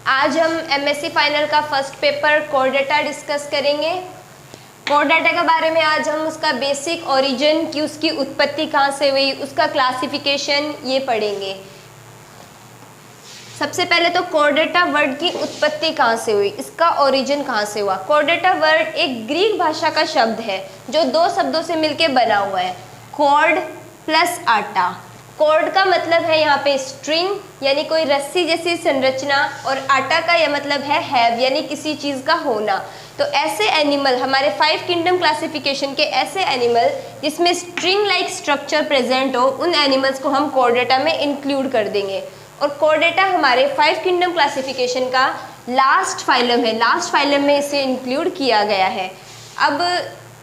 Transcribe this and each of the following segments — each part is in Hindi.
आज हम एमएससी फाइनल का first paper core data discuss करेंगे। कोर डाटा के बारे में आज हम उसका बेसिक ओरिजिन की उसकी उत्पत्ति कहाँ से हुई, उसका क्लासिफिकेशन ये पढ़ेंगे। सबसे पहले तो कोर डाटा वर्ड की उत्पत्ति कहाँ से हुई, इसका ओरिजिन कहाँ से हुआ। कोर डाटा वर्ड एक ग्रीक भाषा का शब्द है जो दो शब्दों से मिलकर बना हुआ है, कॉर्ड प्लस आटा। कॉर्ड का मतलब है यहाँ पे स्ट्रिंग यानी कोई रस्सी जैसी संरचना, और आटा का यह मतलब है हैव यानी किसी चीज़ का होना। तो ऐसे एनिमल, हमारे 5 किंगडम क्लासिफिकेशन के ऐसे एनिमल जिसमें स्ट्रिंग लाइक स्ट्रक्चर प्रेजेंट हो, उन एनिमल्स को हम कोर डाटा में इंक्लूड कर देंगे। और कोर डाटा हमारे 5 किंगडम क्लासिफिकेशन का लास्ट फाइलम है, लास्ट फाइलम में इसे इंक्लूड किया गया है। अब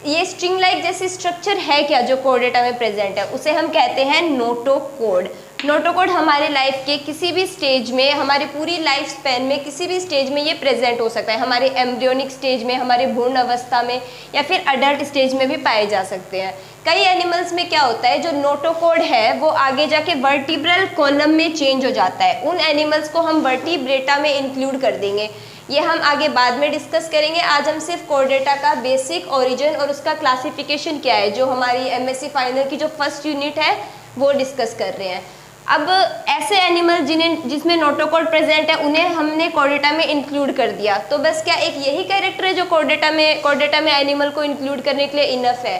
ये स्ट्रिंग लाइक जैसी स्ट्रक्चर है क्या जो कोर डाटा में प्रेजेंट है, उसे हम कहते हैं नोटोकोड। नोटोकोड हमारे लाइफ के किसी भी स्टेज में, हमारी पूरी लाइफ स्पैन में किसी भी स्टेज में ये प्रेजेंट हो सकता है। हमारे एम्ब्रियोनिक स्टेज में, हमारे भ्रूण अवस्था में, या फिर अडल्ट स्टेज में भी पाए जा सकते हैं। कई एनिमल्स में क्या होता है, जो नोटोकोड है वो आगे जाके वर्टिब्रल कॉलम में चेंज हो जाता है। उन एनिमल्स को हम वर्टिब्रेटा में इंक्लूड कर देंगे। ये हम आगे बाद में डिस्कस करेंगे। आज हम सिर्फ कोर डाटा का बेसिक ओरिजिन और उसका क्लासिफिकेशन क्या है, जो हमारी एमएससी फाइनल की जो फर्स्ट यूनिट है वो डिस्कस कर रहे हैं। अब ऐसे एनिमल जिसमें नोटोकोड प्रेजेंट है उन्हें हमने कोर डाटा में इंक्लूड कर दिया। तो बस क्या एक यही कैरेक्टर है जो कोर डाटा में एनिमल को इंक्लूड करने के लिए इनफ है?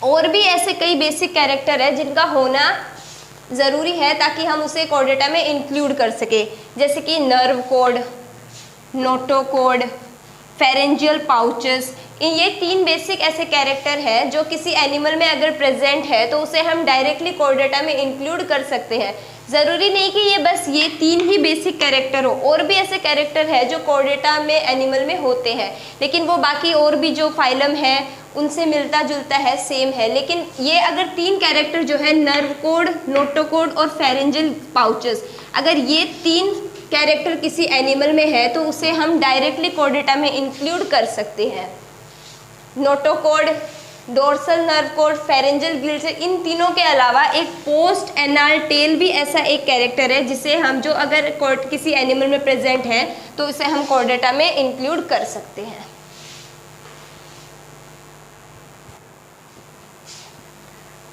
और भी ऐसे कई बेसिक कैरेक्टर है जिनका होना ज़रूरी है ताकि हम उसे कोर डाटा में इंक्लूड कर सके, जैसे कि nerve code, notochord, pharyngeal pouches. ये 3 बेसिक ऐसे कैरेक्टर हैं जो किसी एनिमल में अगर प्रेजेंट है तो उसे हम डायरेक्टली कोर डाटा में इंक्लूड कर सकते हैं। ज़रूरी नहीं कि ये बस ये 3 ही बेसिक कैरेक्टर हो, और भी ऐसे कैरेक्टर है जो कोर डाटा में एनिमल में होते हैं, लेकिन वो बाकी और भी जो फाइलम है उनसे मिलता जुलता है, सेम है। लेकिन ये अगर 3 कैरेक्टर जो है नर्व कोड, नोटोकोड और फेरेंजियल पाउचेस, अगर ये 3 कैरेक्टर किसी एनिमल में है तो उसे हम डायरेक्टली कोर डाटा में इंक्लूड कर सकते हैं। Notochord, dorsal nerve cord, pharyngeal gills, इन तीनों के अलावा एक पोस्ट एनाल टेल भी ऐसा एक कैरेक्टर है जिसे हम, जो अगर किसी एनिमल में प्रेजेंट है तो उसे हम कोर डाटा में इंक्लूड कर सकते हैं।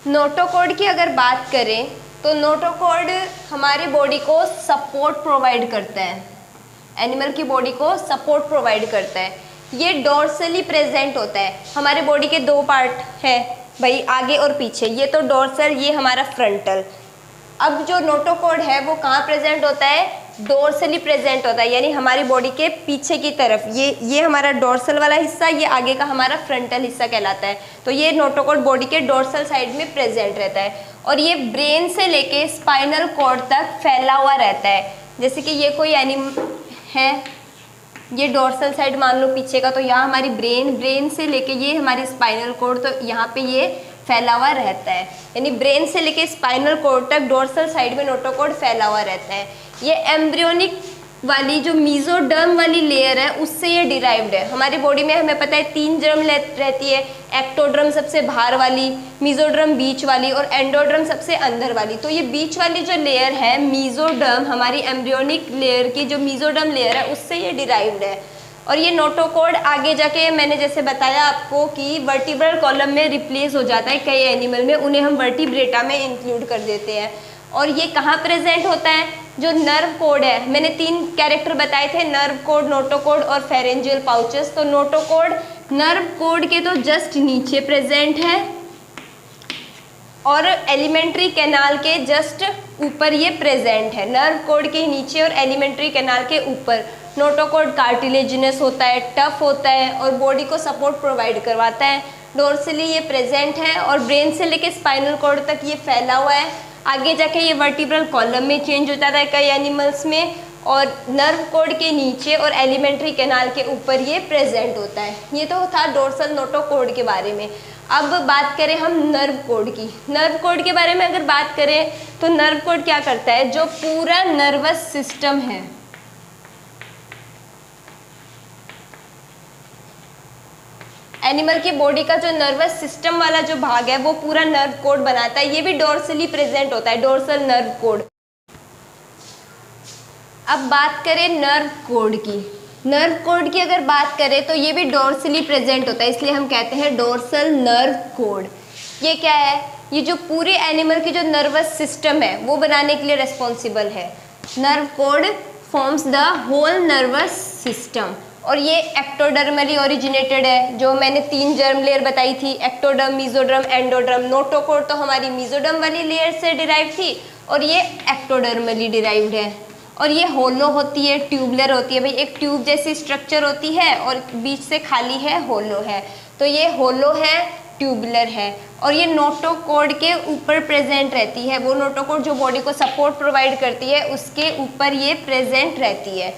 नोटोकोड की अगर बात करें तो नोटोकोड हमारे बॉडी को सपोर्ट प्रोवाइड करता है, एनिमल की बॉडी को सपोर्ट प्रोवाइड करता है। ये डोर्सली प्रेजेंट होता है। हमारे बॉडी के 2 पार्ट है भाई, आगे और पीछे। ये तो डोर्सल, ये हमारा फ्रंटल। अब जो नोटोकोड है वो कहाँ प्रेजेंट होता है, डोर्सली प्रेजेंट होता है, यानी हमारी बॉडी के पीछे की तरफ। ये हमारा डोर्सल वाला हिस्सा, ये आगे का हमारा फ्रंटल हिस्सा कहलाता है। तो ये नोटोकोड बॉडी के डोर्सल साइड में प्रेजेंट रहता है, और ये ब्रेन से लेके स्पाइनल कॉर्ड तक फैला हुआ रहता है। जैसे कि ये कोई एनिमल है, ये डोर्सल साइड मान लो पीछे का, तो यहाँ हमारी ब्रेन से लेके ये हमारी स्पाइनल कॉर्ड, तो यहाँ पे ये फैला हुआ रहता है। यानी ब्रेन से लेके स्पाइनल कॉर्ड तक डोर्सल साइड में नोटोकोड फैला हुआ रहता है। ये एम्ब्रियोनिक वाली जो मीजोडर्म वाली लेयर है उससे ये डिराइव्ड है। हमारी बॉडी में हमें पता है 3 ड्रम रहती है, एक्टोड्रम सबसे बाहर वाली, मीजोड्रम बीच वाली, और एंडोड्रम सबसे अंदर वाली। तो ये बीच वाली जो लेयर है मीजोडर्म, हमारी एम्ब्रियोनिक लेयर की जो मीजोडर्म लेयर है उससे ये डिराइव्ड है। और ये नोटोकोड आगे जाके, मैंने जैसे बताया आपको कि वर्टिब्रल कॉलम में रिप्लेस हो जाता है कई एनिमल में, उन्हें हम वर्टिब्रेटा में इंक्लूड कर देते हैं। और ये कहाँ प्रेजेंट होता है, जो नर्व कोड है, मैंने 3 कैरेक्टर बताए थे, नर्व कोड, नोटोकोड और फेरेंजियल पाउचेस। तो नोटोकोड नर्व कोड के तो जस्ट नीचे प्रेजेंट है, और एलिमेंट्री कैनाल के जस्ट ऊपर ये प्रेजेंट है। नर्व कोड के नीचे और एलिमेंट्री कैनाल के ऊपर। नोटोकोड कार्टिलेजिनस होता है, टफ होता है, और बॉडी को सपोर्ट प्रोवाइड करवाता है। डोर्सली ये प्रेजेंट है, और ब्रेन से लेके स्पाइनल कॉर्ड तक ये फैला हुआ है। आगे जाके ये वर्टिब्रल कॉलम में चेंज हो जाता है कई एनिमल्स में, और नर्व कोड के नीचे और एलिमेंट्री कैनाल के ऊपर ये प्रेजेंट होता है। ये तो था डोर्सल नोटोकोड के बारे में। अब बात करें हम नर्व कोड की। नर्व कोड के बारे में अगर बात करें तो नर्व कोड क्या करता है, जो पूरा नर्वस सिस्टम है, एनिमल की बॉडी का जो नर्वस सिस्टम वाला जो भाग है वो पूरा नर्व कोड बनाता है। ये भी डोर्सली प्रेजेंट होता है, डोर्सल नर्व कोड। अब बात करें नर्व कोड की। नर्व कोड की अगर बात करें तो ये भी डोर्सली प्रेजेंट होता है, इसलिए हम कहते हैं डोर्सल नर्व कोड। ये क्या है? ये जो पूरे एनिमल की जो नर्वस सिस्टम है वो बनाने के लिए रेस्पॉन्सिबल है। Nerve cord forms the whole nervous system, और ये एक्टोडर्मली ओरिजिनेटेड है। जो मैंने 3 जर्म लेयर बताई थी, एक्टोडर्म, मीजोडर्म, एंडोडर्म। नोटोकोड तो हमारी मीजोडर्म वाली लेयर से डिराइव थी और ये एक्टोडर्मली डिराइव्ड है। और ये होलो होती है, ट्यूबलर होती है। भाई एक ट्यूब जैसी स्ट्रक्चर होती है और बीच से खाली है, होलो है। तो ये होलो है, ट्यूबलर है, और ये नोटोकोड के ऊपर प्रेजेंट रहती है। वो नोटोकोड जो बॉडी को सपोर्ट प्रोवाइड करती है उसके ऊपर ये प्रेजेंट रहती है।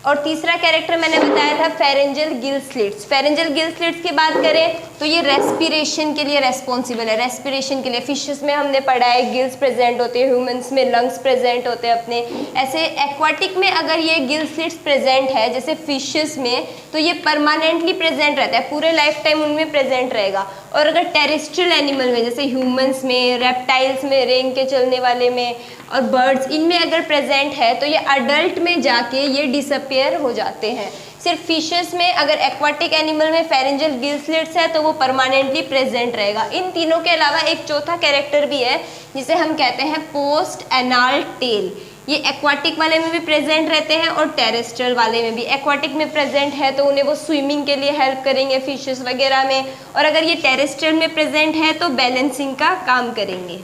और तीसरा कैरेक्टर मैंने बताया था pharyngeal gill slits. Pharyngeal gill slits की बात करें तो ये रेस्पिरेशन के लिए रेस्पॉन्सिबल है। रेस्पिरेशन के लिए फिशेस में हमने पढ़ा है गिल्स प्रेजेंट होते हैं, ह्यूमंस में लंग्स प्रेजेंट होते हैं अपने। ऐसे एक्वाटिक में अगर ये गिल स्लिट्स प्रेजेंट है जैसे फिशेस में, तो ये परमानेंटली प्रेजेंट रहता है, पूरे लाइफ टाइम उनमें प्रेजेंट रहेगा। और अगर टेरेस्ट्रियल एनिमल में जैसे ह्यूमंस में, रेप्टाइल्स में, रेंग के चलने वाले में और बर्ड्स, इनमें अगर प्रेजेंट है तो ये अडल्ट में जाके ये डिसअपियर हो जाते हैं। सिर्फ फिशेस में अगर एक्वाटिक एनिमल में फेरेंजियल गिल स्लिट्स है तो वो परमानेंटली प्रेजेंट रहेगा। इन तीनों के अलावा एक चौथा कैरेक्टर भी है जिसे हम कहते हैं पोस्ट एनाल टेल। ये एक्वाटिक वाले में भी प्रेजेंट रहते हैं और टेरेस्ट्रियल वाले में भी। एक्वाटिक में प्रेजेंट है तो उन्हें वो स्विमिंग के लिए हेल्प करेंगे फिशेस वगैरह में, और अगर ये टेरेस्ट्रियल में प्रेजेंट है तो बैलेंसिंग का काम करेंगे।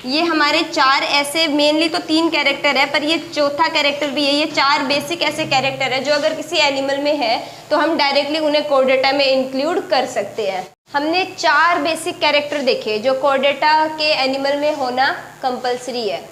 ये हमारे 4 ऐसे, मेनली तो 3 कैरेक्टर है पर ये चौथा कैरेक्टर भी है। ये 4 बेसिक ऐसे कैरेक्टर है जो अगर किसी एनिमल में है तो हम डायरेक्टली उन्हें कोर्डेटा में इंक्लूड कर सकते हैं। हमने 4 बेसिक कैरेक्टर देखे जो कोर्डेटा के एनिमल में होना कंपलसरी है।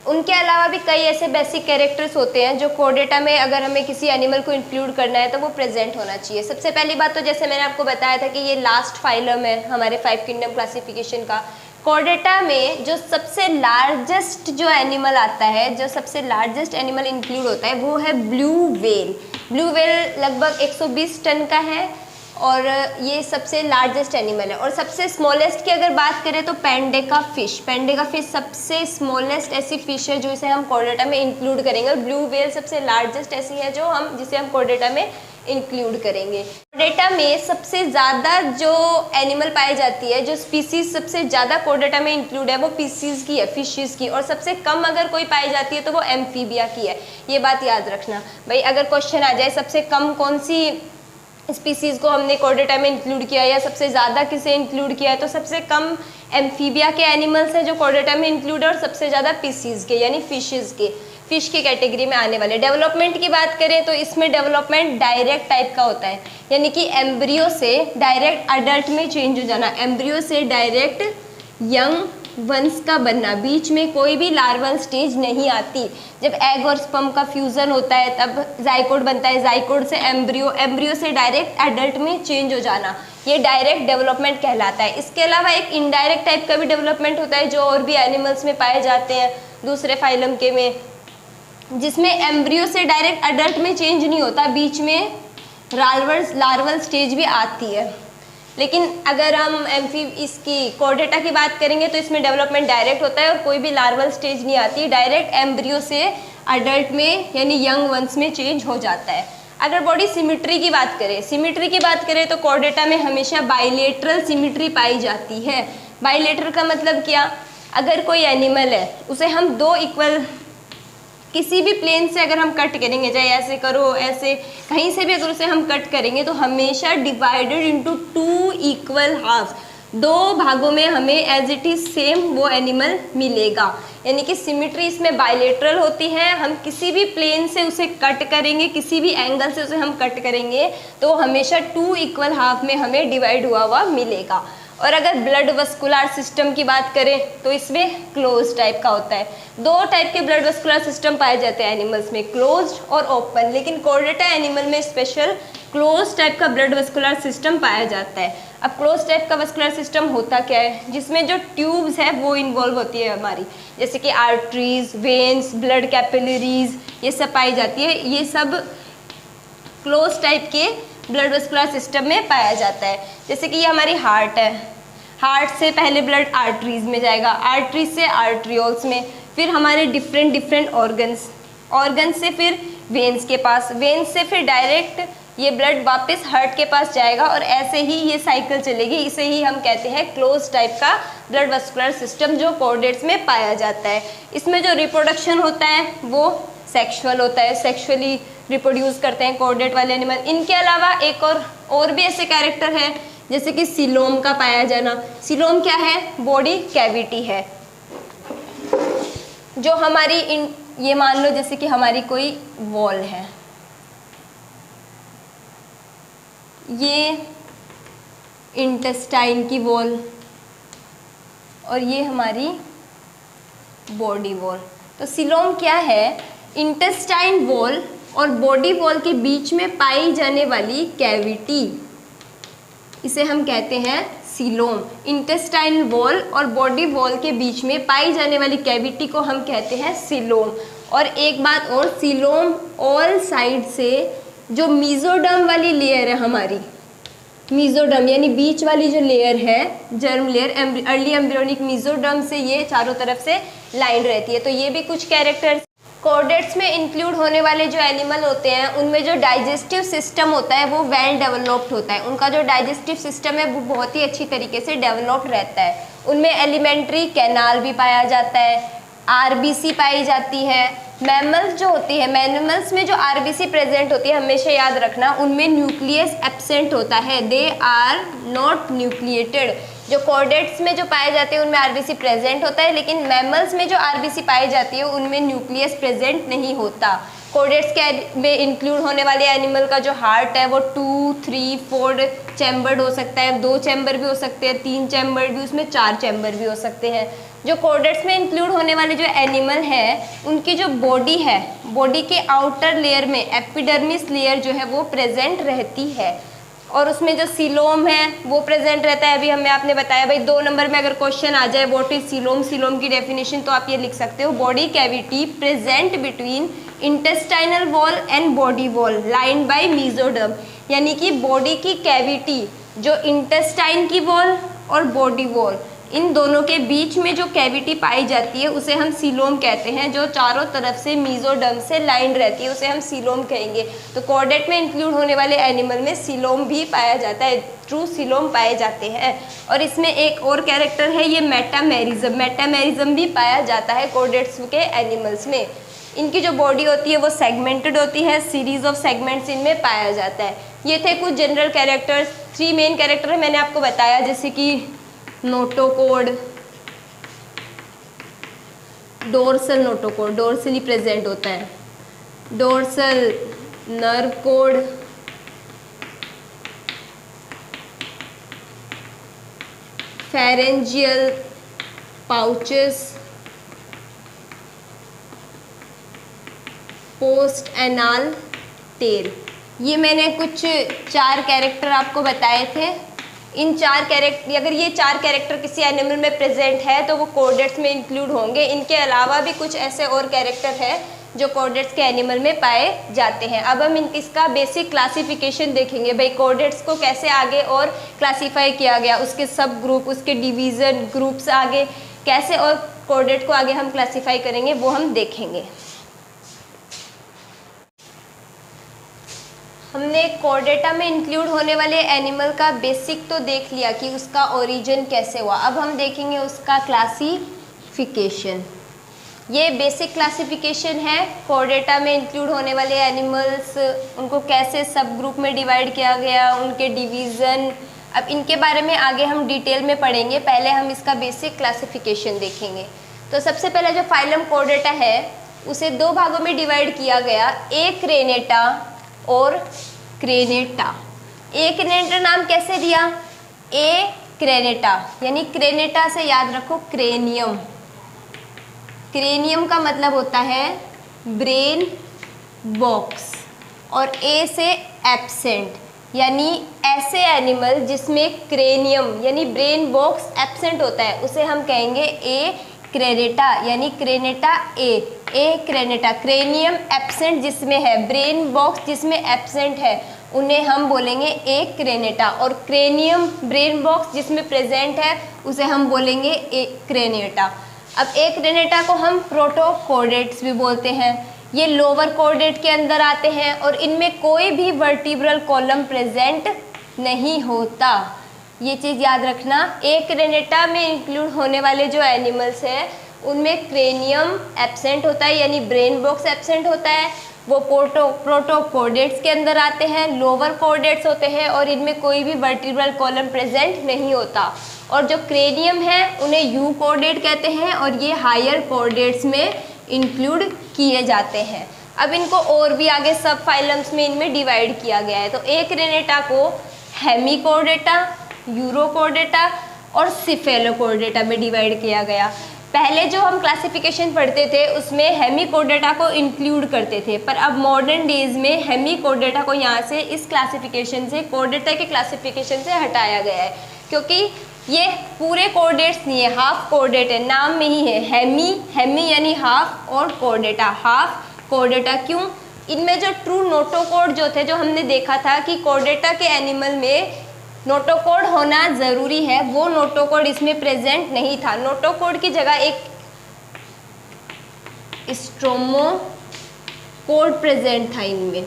उनके अलावा भी कई ऐसे बेसिक कैरेक्टर्स होते हैं जो कोर्डेटा में अगर हमें किसी एनिमल को इंक्लूड करना है तो वो प्रेजेंट होना चाहिए। सबसे पहली बात तो जैसे मैंने आपको बताया था कि ये लास्ट फाइलम है हमारे 5 किंगडम क्लासिफिकेशन का। कोर्डेटा में जो सबसे लार्जेस्ट जो एनिमल आता है, जो सबसे लार्जेस्ट एनिमल इंक्लूड होता है वो है ब्लू वेल। ब्लू वेल लगभग 120 टन का है और ये सबसे लार्जेस्ट एनिमल है। और सबसे स्मॉलेस्ट की अगर बात करें तो पेंडेका फिश। पेंडेका फिश सबसे स्मॉलेस्ट ऐसी फिश है जो इसे हम कोर्डेटा में इंक्लूड करेंगे, और ब्लू वेल सबसे लार्जेस्ट ऐसी है जो हम जिसे हम कोर्डेटा में इंक्लूड करेंगे। कोर्डेटा में सबसे ज़्यादा जो एनिमल पाई जाती है, जो स्पीसीज सबसे ज़्यादा कोर्डेटा में इंक्लूड है वो पीसीज की है, फिशेस की, और सबसे कम अगर कोई पाई जाती है तो वो एम्फीबिया की है। ये बात याद रखना भाई। अगर क्वेश्चन आ जाए सबसे कम कौन सी स्पीसीज को हमने कोर्डेटा में इंक्लूड किया या सबसे ज़्यादा किसे इंक्लूड किया है, तो सबसे कम एम्फीबिया के एनिमल्स हैं जो कोर्डेटा में इंक्लूड है और सबसे ज़्यादा पीसीज के यानी फिशेस के, फिश की कैटेगरी में आने वाले। डेवलपमेंट की बात करें तो इसमें डेवलपमेंट डायरेक्ट टाइप का होता है, यानी कि एम्ब्रियो से डायरेक्ट अडल्ट में चेंज हो जाना, एम्ब्रियो से डायरेक्ट यंग वंस का बनना, बीच में कोई भी लार्वल स्टेज नहीं आती। जब एग और स्पर्म का फ्यूजन होता है तब जाइकोड बनता है, जाइकोड से एम्ब्रियो, एम्ब्रियो से डायरेक्ट एडल्ट में चेंज हो जाना, ये डायरेक्ट डेवलपमेंट कहलाता है। इसके अलावा एक इनडायरेक्ट टाइप का भी डेवलपमेंट होता है जो और भी एनिमल्स में पाए जाते हैं दूसरे फाइलम के में, जिसमें एम्ब्रियो से डायरेक्ट अडल्ट में चेंज नहीं होता, बीच में लार्वल स्टेज भी आती है। लेकिन अगर हम इसकी कोर्डेटा की बात करेंगे तो इसमें डेवलपमेंट डायरेक्ट होता है और कोई भी लार्वल स्टेज नहीं आती, डायरेक्ट एम्ब्रियो से अडल्ट में यानी यंग वंस में चेंज हो जाता है। अगर बॉडी सिमिट्री की बात करें तो कोर्डेटा में हमेशा बाइलेटरल सिमिट्री पाई जाती है। बाइलेटरल का मतलब क्या? अगर कोई एनिमल है उसे हम 2 इक्वल किसी भी प्लेन से अगर हम कट करेंगे, चाहे ऐसे करो ऐसे कहीं से भी अगर उसे हम कट करेंगे तो हमेशा डिवाइडेड इनटू 2 इक्वल हाफ, 2 भागों में हमें एज इट इज सेम वो एनिमल मिलेगा। यानी कि सिमिट्री इसमें बाइलेटरल होती है। हम किसी भी प्लेन से उसे कट करेंगे, किसी भी एंगल से उसे हम कट करेंगे तो हमेशा 2 इक्वल हाफ में हमें डिवाइड हुआ हुआ मिलेगा। और अगर ब्लड वस्कुलर सिस्टम की बात करें तो इसमें क्लोज टाइप का होता है। 2 टाइप के ब्लड वस्कुलर सिस्टम पाए जाते हैं एनिमल्स में, क्लोज्ड और ओपन, लेकिन कोर्डेटा एनिमल में स्पेशल क्लोज टाइप का ब्लड वस्कुलर सिस्टम पाया जाता है। अब क्लोज टाइप का वस्कुलर सिस्टम होता क्या है? जिसमें जो ट्यूब्स है वो इन्वॉल्व होती है हमारी, जैसे कि आर्टरीज, वेन्स, ब्लड कैपिलरीज, ये सब पाई जाती है। ये सब क्लोज टाइप के ब्लड वस्कुलर सिस्टम में पाया जाता है। जैसे कि ये हमारी हार्ट है, हार्ट से पहले ब्लड आर्टरीज में जाएगा, आर्टरीज से आर्ट्रियोल्स में, फिर हमारे डिफरेंट डिफरेंट ऑर्गन्स से फिर वेन्स के पास, वेन्स से फिर डायरेक्ट ये ब्लड वापस हार्ट के पास जाएगा और ऐसे ही ये साइकिल चलेगी। इसे ही हम कहते हैं क्लोज टाइप का ब्लड वस्कुलर सिस्टम जो कॉर्डेट्स में पाया जाता है। इसमें जो रिप्रोडक्शन होता है वो सेक्सुअल होता है, सेक्सुअली रिप्रोड्यूस करते हैं कॉर्डेट वाले एनिमल। इनके अलावा एक और भी ऐसे कैरेक्टर हैं जैसे कि सीलोम का पाया जाना। सीलोम क्या है? बॉडी कैविटी है जो हमारी ये मान लो जैसे कि हमारी कोई वॉल है, ये इंटेस्टाइन की वॉल और ये हमारी बॉडी वॉल। तो सीलोम क्या है? इंटेस्टाइन वॉल और बॉडी वॉल के बीच में पाई जाने वाली कैविटी, इसे हम कहते हैं सीलोम। इंटेस्टाइन वॉल और बॉडी वॉल के बीच में पाई जाने वाली कैविटी को हम कहते हैं सीलोम। और एक बात और, सीलोम ऑल साइड से जो मीजोडर्म वाली लेयर है हमारी, मीजोडर्म यानी बीच वाली जो लेयर है, germ layer, early embryonic mesoderm से ये चारों तरफ से लाइन रहती है। तो ये भी कुछ कैरेक्टर्स। कॉर्डेट्स में इंक्लूड होने वाले जो एनिमल होते हैं उनमें जो डाइजेस्टिव सिस्टम होता है वो वेल डेवलप्ड होता है। उनका जो डाइजेस्टिव सिस्टम है वो बहुत ही अच्छी तरीके से डेवलप्ड रहता है। उनमें एलिमेंट्री कैनाल भी पाया जाता है, आरबीसी पाई जाती है। मैमल्स जो होती है, मैमल्स में जो आरबीसी प्रेजेंट होती है हमेशा याद रखना उनमें न्यूक्लियस एब्सेंट होता है, दे आर नॉट न्यूक्लिएटेड। जो कॉर्डेट्स में जो पाए जाते हैं उनमें आरबीसी प्रेजेंट होता है, लेकिन मैमल्स में जो आरबीसी पाई जाती है उनमें न्यूक्लियस प्रेजेंट नहीं होता। कॉर्डेट्स के में इंक्लूड होने वाले एनिमल का जो हार्ट है वो 2, 3, 4 चैम्बर्ड हो सकता है, 2 चैम्बर भी हो सकते हैं, 3 चैम्बर भी, उसमें 4 चैम्बर भी हो सकते हैं। जो कॉर्डेट्स में इंक्लूड होने वाले जो एनिमल है उनकी जो बॉडी है, बॉडी के आउटर लेयर में एपिडर्मिस लेयर जो है वो प्रेजेंट रहती है और उसमें जो सीलोम है वो प्रेजेंट रहता है। अभी हमें आपने बताया भाई 2 नंबर में अगर क्वेश्चन आ जाए व्हाट इज सीलोम, सीलोम की डेफिनेशन तो आप ये लिख सकते हो, body cavity present between intestinal wall and body wall lined by mesoderm. यानी कि बॉडी की कैविटी जो इंटेस्टाइन की वॉल और बॉडी वॉल इन दोनों के बीच में जो कैविटी पाई जाती है उसे हम सीलोम कहते हैं। जो चारों तरफ से मीजोडर्म से लाइंड रहती है उसे हम सीलोम कहेंगे। तो कॉर्डेट में इंक्लूड होने वाले एनिमल में सीलोम भी पाया जाता है, ट्रू सीलोम पाए जाते हैं। और इसमें एक और कैरेक्टर है ये मेटामेरिज्म, मेटामेरिज्म भी पाया जाता है कॉर्डेट्स के एनिमल्स में। इनकी जो बॉडी होती है वो सेगमेंटेड होती है, सीरीज ऑफ सेगमेंट्स इनमें पाया जाता है। ये थे कुछ जनरल कैरेक्टर्स। 3 मेन कैरेक्टर मैंने आपको बताया जैसे कि notochord, dorsal notochord dorsally present होता है, dorsal nerve cord, pharyngeal pouches, post anal tail. ये मैंने कुछ 4 कैरेक्टर आपको बताए थे। इन 4 कैरेक्टर, अगर ये 4 कैरेक्टर किसी एनिमल में प्रेजेंट है तो वो कॉर्डेट्स में इंक्लूड होंगे। इनके अलावा भी कुछ ऐसे और कैरेक्टर हैं जो कॉर्डेट्स के एनिमल में पाए जाते हैं। अब हम इसका बेसिक क्लासिफिकेशन देखेंगे, भाई कॉर्डेट्स को कैसे आगे और क्लासीफाई किया गया, उसके सब ग्रुप, उसके डिवीज़न ग्रुप्स आगे कैसे, और कॉर्डेट को आगे हम क्लासीफाई करेंगे वो हम देखेंगे। हमने कॉर्डेटा में इंक्लूड होने वाले एनिमल का बेसिक तो देख लिया कि उसका ओरिजिन कैसे हुआ। अब हम देखेंगे उसका क्लासिफिकेशन। ये बेसिक क्लासिफिकेशन है कॉर्डेटा में इंक्लूड होने वाले एनिमल्स, उनको कैसे सब ग्रुप में डिवाइड किया गया, उनके डिवीज़न। अब इनके बारे में आगे हम डिटेल में पढ़ेंगे, पहले हम इसका बेसिक क्लासिफिकेशन देखेंगे। तो सबसे पहले जो फाइलम कॉर्डेटा है उसे 2 भागों में डिवाइड किया गया, एक क्रेनेटा और क्रेनेटा। ए क्रेनेटा नाम कैसे दिया? ए क्रेनेटा, यानी क्रेनेटा से याद रखो क्रेनियम। क्रेनियम का मतलब होता है ब्रेन बॉक्स, और ए से एब्सेंट, यानी ऐसे एनिमल जिसमें क्रेनियम यानी ब्रेन बॉक्स एब्सेंट होता है उसे हम कहेंगे ए क्रेनेटा, यानी क्रेनेटा ए क्रेनेटा। क्रेनियम एब्सेंट जिसमें है, ब्रेन बॉक्स जिसमें एब्सेंट है, उन्हें हम बोलेंगे ए क्रेनेटा। और क्रेनियम ब्रेन बॉक्स जिसमें प्रेजेंट है उसे हम बोलेंगे ए क्रेनेटा। अब एकरेनेटा को हम प्रोटोकॉर्डेट्स भी बोलते हैं। ये लोअर कॉर्डेट के अंदर आते हैं और इनमें कोई भी वर्टिब्रल कॉलम प्रेजेंट नहीं होता। ये चीज़ याद रखना। एकरेनेटा में इंक्लूड होने वाले जो एनिमल्स हैं उनमें क्रेनियम एब्सेंट होता है, यानी ब्रेन बॉक्स एब्सेंट होता है। वो प्रोटोकॉर्डेट्स के अंदर आते हैं, लोअर कॉर्डेट्स होते हैं और इनमें कोई भी वर्टिब्रल कॉलम प्रेजेंट नहीं होता। और जो क्रेनियम है उन्हें यू कॉर्डेट कहते हैं और ये हायर कॉर्डेट्स में इंक्लूड किए जाते हैं। अब इनको और भी आगे सब फाइलम्स में इनमें डिवाइड किया गया है। तो एकरेनेटा को हेमिकॉर्डेटा, यूरोकॉर्डेटा और सिफेलोकॉर्डेटा में डिवाइड किया गया। पहले जो हम क्लासिफिकेशन पढ़ते थे उसमें हेमिकॉर्डेटा को इंक्लूड करते थे, पर अब मॉडर्न डेज में हेमिकॉर्डेटा को यहाँ से इस क्लासिफिकेशन से, कॉर्डेटा के क्लासिफिकेशन से हटाया गया है, क्योंकि ये पूरे कॉर्डेट्स नहीं है, हाफ कॉर्डेट है, नाम में ही है हेमी यानी हाफ और कॉर्डेटा हाफ कॉर्डेटा। क्यों? इनमें जो ट्रू नोटोकॉर्ड जो थे, जो हमने देखा था कि कॉर्डेटा के एनिमल में नोटोकॉर्ड होना ज़रूरी है, वो नोटोकॉर्ड इसमें प्रेजेंट नहीं था। नोटोकॉर्ड की जगह एक स्ट्रोमोकॉर्ड प्रेजेंट था इनमें।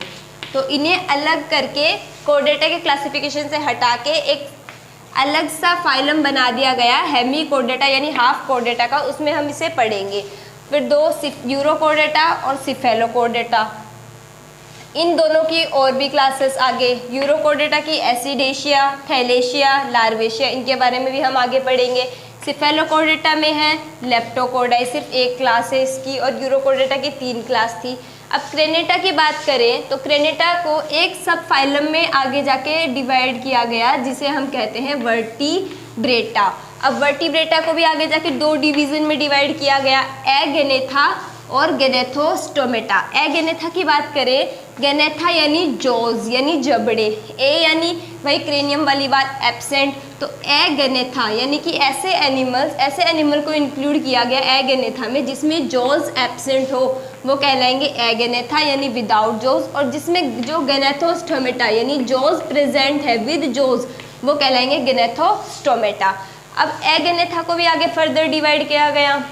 तो इन्हें अलग करके कॉर्डेटा के क्लासिफिकेशन से हटा के एक अलग सा फाइलम बना दिया गया हेमिकॉर्डेटा यानी हाफ कॉर्डेटा का, उसमें हम इसे पढ़ेंगे। फिर दो यूरोकॉर्डेटा और सिफेलोकॉर्डेटा, इन दोनों की और भी क्लासेस आगे। यूरोकॉर्डेटा की एसिडेशिया, थैलेशिया, लार्वेशिया, इनके बारे में भी हम आगे पढ़ेंगे। सिफेलोकॉर्डेटा में है लेप्टोकॉर्डाई, सिर्फ एक क्लास है इसकी, और यूरोकॉर्डेटा की 3 क्लास थी। अब क्रेनेटा की बात करें तो क्रेनेटा को एक सब फाइलम में आगे जाके डिवाइड किया गया जिसे हम कहते हैं वर्टिब्रेटा। अब वर्टिब्रेटा को भी आगे जाके 2 डिवीजन में डिवाइड किया गया, एगेनेथा और गेनेथोस्टोमेटा। एगेनेथा की बात करें, गेनेथा यानी जॉज यानी जबड़े, ए यानी वही क्रेनियम वाली बात एब्सेंट, तो एगेनेथा यानी कि ऐसे एनिमल को इंक्लूड किया गया एगेनेथा में जिसमें जॉज एब्सेंट हो, वो कहलाएंगे एगेनेथा यानी विदाउट जॉज। और जिसमें जो गेनेथोस्टोमेटा यानी जॉज प्रेजेंट है विद जॉज, वो कहलाएंगे गेनेथोस्टोमेटा। अब एगेनेथा को भी आगे फर्दर डिवाइड किया गया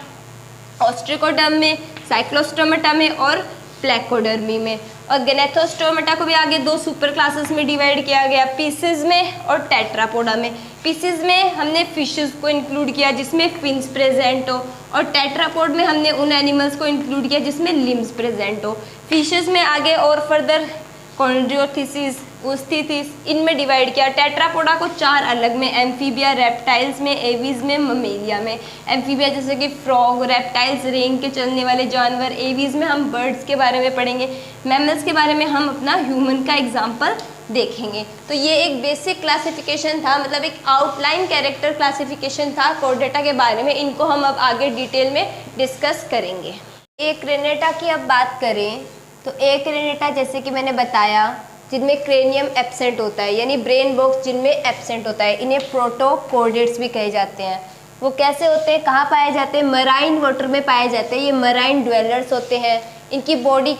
ऑस्ट्रिकोडर्म में, साइक्लोस्टोमेटा में और प्लेकोडर्मी में। और गेनेथोस्टोमेटा को भी आगे 2 सुपर क्लासेस में डिवाइड किया गया, पीसेस में और टेट्रापोडा में। पीसेस में हमने फिशेस को इंक्लूड किया जिसमें फिन्स प्रेजेंट हो, और टेट्रापोड में हमने उन एनिमल्स को इंक्लूड किया जिसमें लिम्स प्रेजेंट हो। फिशेस में आगे और फर्दर कॉन्ड्रियोथिसिस, उस्थिथिस, इनमें डिवाइड किया। टेट्रापोडा को 4 अलग में, एम्फीबिया, रेप्टाइल्स में, एवीज में, ममेलिया में। एम्फीबिया जैसे कि फ्रॉग, रेप्टाइल्स रेंग के चलने वाले जानवर, एवीज में हम बर्ड्स के बारे में पढ़ेंगे, मैमल्स के बारे में हम अपना ह्यूमन का एग्जाम्पल देखेंगे। तो ये एक बेसिक क्लासिफिकेशन था, मतलब एक आउटलाइन कैरेक्टर क्लासिफिकेशन था कॉर्डेटा के बारे में। इनको हम अब आगे डिटेल में डिस्कस करेंगे। एकरेनेटा की अब बात करें तो एकरेनेटा जैसे कि मैंने बताया जिनमें क्रेनियम एब्सेंट होता है यानी ब्रेन बॉक्स जिनमें एब्सेंट होता है, इन्हें प्रोटोकॉर्डेट्स भी कहे जाते हैं। वो कैसे होते हैं, कहाँ पाए जाते हैं? मराइन वाटर में पाए जाते हैं। ये मराइन ड्वेलर्स होते हैं। इनकी बॉडी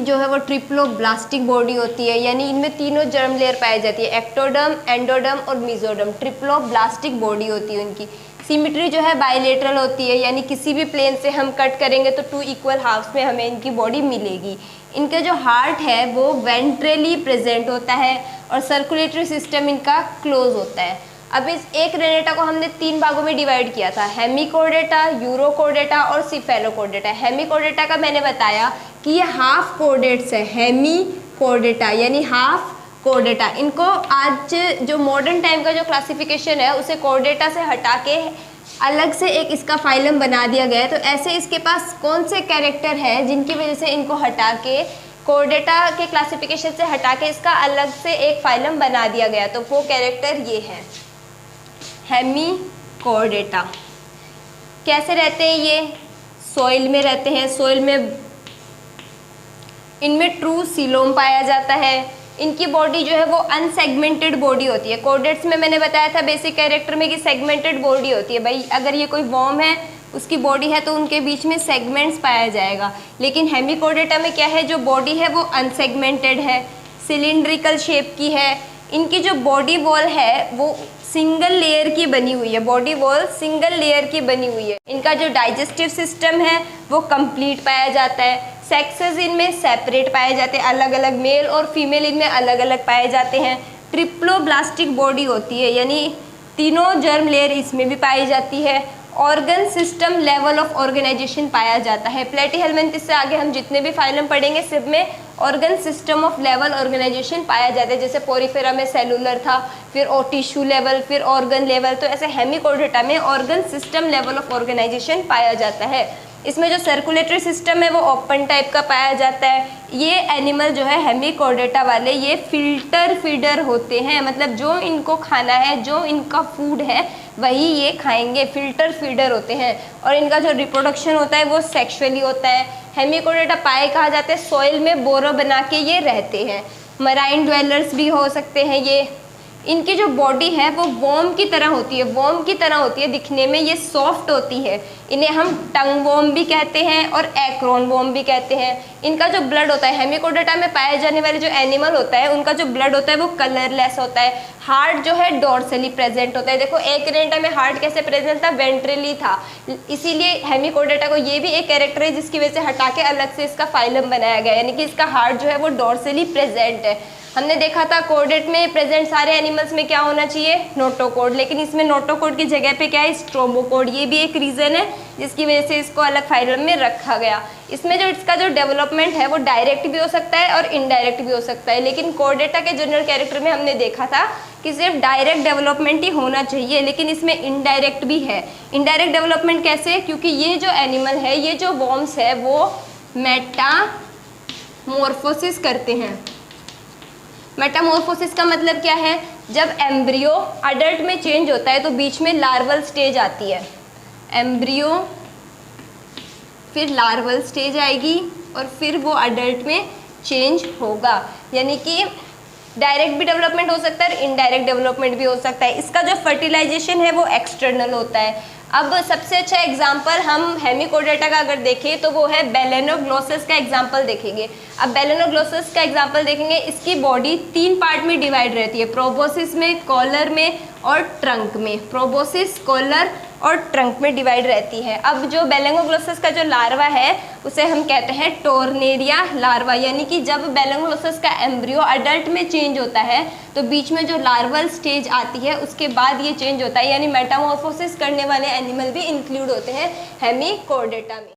जो है वो ट्रिप्लोब्लास्टिक बॉडी होती है, यानी इनमें तीनों जर्म लेयर पाई जाती है, एक्टोडर्म, एंडोडर्म और मेसोडर्म। ट्रिप्लोब्लास्टिक बॉडी होती है उनकी। सिमिट्री जो है बाइलेटरल होती है, यानी किसी भी प्लेन से हम कट करेंगे तो 2 इक्वल हाफ्स में हमें इनकी बॉडी मिलेगी। इनका जो हार्ट है वो वेंट्रली प्रेजेंट होता है और सर्कुलेटरी सिस्टम इनका क्लोज होता है। अब इस एकरेनेटा को हमने 3 भागों में डिवाइड किया था, हेमिकॉर्डेटा, यूरोकॉर्डेटा और सिफेलोकॉर्डेटा। हेमिकॉर्डेटा का मैंने बताया कि ये हाफ कॉर्डेट्स है, हेमिकॉर्डेटा यानी हाफ कॉर्डेटा। इनको आज जो मॉडर्न टाइम का जो क्लासिफिकेशन है उसे कॉर्डेटा से हटा के अलग से एक इसका फाइलम बना दिया गया है। तो ऐसे इसके पास कौन से कैरेक्टर हैं जिनकी वजह से इनको हटा के कॉर्डेटा के क्लासिफिकेशन से हटा के इसका अलग से एक फाइलम बना दिया गया, तो वो कैरेक्टर ये है हेमिकॉर्डेटा। कैसे रहते हैं ये? सॉइल में रहते हैं। सॉइल में इनमें ट्रू सीलोम पाया जाता है। इनकी बॉडी जो है वो अनसेगमेंटेड बॉडी होती है। कॉर्डेट्स में मैंने बताया था बेसिक कैरेक्टर में कि सेगमेंटेड बॉडी होती है। भाई अगर ये कोई वॉर्म है उसकी बॉडी है तो उनके बीच में सेगमेंट्स पाया जाएगा, लेकिन हेमिकॉर्डेटा में क्या है, जो बॉडी है वो अनसेगमेंटेड है, सिलिंड्रिकल शेप की है। इनकी जो बॉडी वॉल है वो सिंगल लेयर की बनी हुई है, बॉडी वॉल सिंगल लेयर की बनी हुई है। इनका जो डाइजेस्टिव सिस्टम है वो कंप्लीट पाया जाता है। सेक्सेस इनमें सेपरेट पाए जाते हैं, अलग अलग, मेल और फीमेल इनमें अलग अलग पाए जाते हैं। ट्रिप्लोब्लास्टिक बॉडी होती है, यानी तीनों जर्म लेयर इसमें भी पाई जाती है। Organ system level of organisation पाया जाता है। प्लेटीहेल्मिन्थस से आगे हम जितने भी फाइलम पढ़ेंगे सब में organ system of level organisation पाया जाता है। जैसे पोरिफेरा में सेलुलर था, फिर और टिश्यू लेवल, फिर ऑर्गन लेवल, तो ऐसे हेमिकोर्डेटा में organ system level of organisation पाया जाता है। इसमें जो सर्कुलेटरी सिस्टम है वो ओपन टाइप का पाया जाता है। ये एनिमल जो है हेमिकोर्डेटा वाले, ये फिल्टर फीडर होते हैं, मतलब जो इनको खाना है, जो इनका फूड है वही ये खाएंगे, फिल्टर फीडर होते हैं। और इनका जो रिप्रोडक्शन होता है वो सेक्सुअली होता है। हेमिकोर्डेटा पाए कहा जाते हैं, सॉइल में बोरो बना के ये रहते हैं। मराइन ड्वेलर्स भी हो सकते हैं ये। इनकी जो बॉडी है वो वॉर्म की तरह होती है, वॉर्म की तरह होती है दिखने में, ये सॉफ्ट होती है। इन्हें हम टंग वॉर्म भी कहते हैं और एक्रोन वॉर्म भी कहते हैं। इनका जो ब्लड होता है, हेमिकोर्डेटा में पाए जाने वाले जो एनिमल होता है उनका जो ब्लड होता है वो कलरलेस होता है। हार्ट जो है डोर्सली प्रेजेंट होता है। देखो एकिनेटा में हार्ट कैसे प्रेजेंट था, वेंट्रली था, इसीलिए हेमिकोर्डेटा को ये भी एक कैरेक्टर है जिसकी वजह से हटा के अलग से इसका फाइलम बनाया गया, यानी कि इसका हार्ट जो है वो डोर्सली प्रेजेंट है। हमने देखा था कोर्डेट में प्रेजेंट सारे एनिमल्स में क्या होना चाहिए, नोटोकोड, लेकिन इसमें नोटोकोड की जगह पे क्या है, स्ट्रोमोकोड। ये भी एक रीज़न है जिसकी वजह से इसको अलग फाइलम में रखा गया। इसमें जो इसका जो डेवलपमेंट है वो डायरेक्ट भी हो सकता है और इनडायरेक्ट भी हो सकता है, लेकिन कोर्डेटा के जनरल कैरेक्टर में हमने देखा था कि सिर्फ डायरेक्ट डेवलपमेंट ही होना चाहिए, लेकिन इसमें इनडायरेक्ट भी है। इनडायरेक्ट डेवलपमेंट कैसे, क्योंकि ये जो एनिमल है, ये जो वॉर्म्स है वो मेटामॉर्फोसिस करते हैं। मेटामॉर्फोसिस का मतलब क्या है, जब एम्ब्रियो अडल्ट में चेंज होता है तो बीच में लार्वल स्टेज आती है। एम्ब्रियो, फिर लार्वल स्टेज आएगी और फिर वो अडल्ट में चेंज होगा, यानी कि डायरेक्ट भी डेवलपमेंट हो सकता है और इनडायरेक्ट डेवलपमेंट भी हो सकता है। इसका जो फर्टिलाइजेशन है वो एक्सटर्नल होता है। अब सबसे अच्छा एग्जाम्पल हम हेमिकोर्डेटा का अगर देखें तो वो है बेलेनोग्लोसस का एग्जाम्पल देखेंगे। अब बेलेनोग्लोसस का एग्जाम्पल देखेंगे, इसकी बॉडी 3 पार्ट में डिवाइड रहती है, प्रोबोसिस में, कॉलर में और ट्रंक में। प्रोबोसिस, कॉलर और ट्रंक में डिवाइड रहती है। अब जो बेलेनोग्लोसस का जो लार्वा है उसे हम कहते हैं टोर्नेरिया लार्वा, यानी कि जब बेलेनोग्लोसस का एम्ब्रियो अडल्ट में चेंज होता है तो बीच में जो लार्वल स्टेज आती है उसके बाद ये चेंज होता है, यानी मेटामॉर्फोसिस करने वाले एनिमल भी इंक्लूड होते हैं हेमिकोर्डेटा में।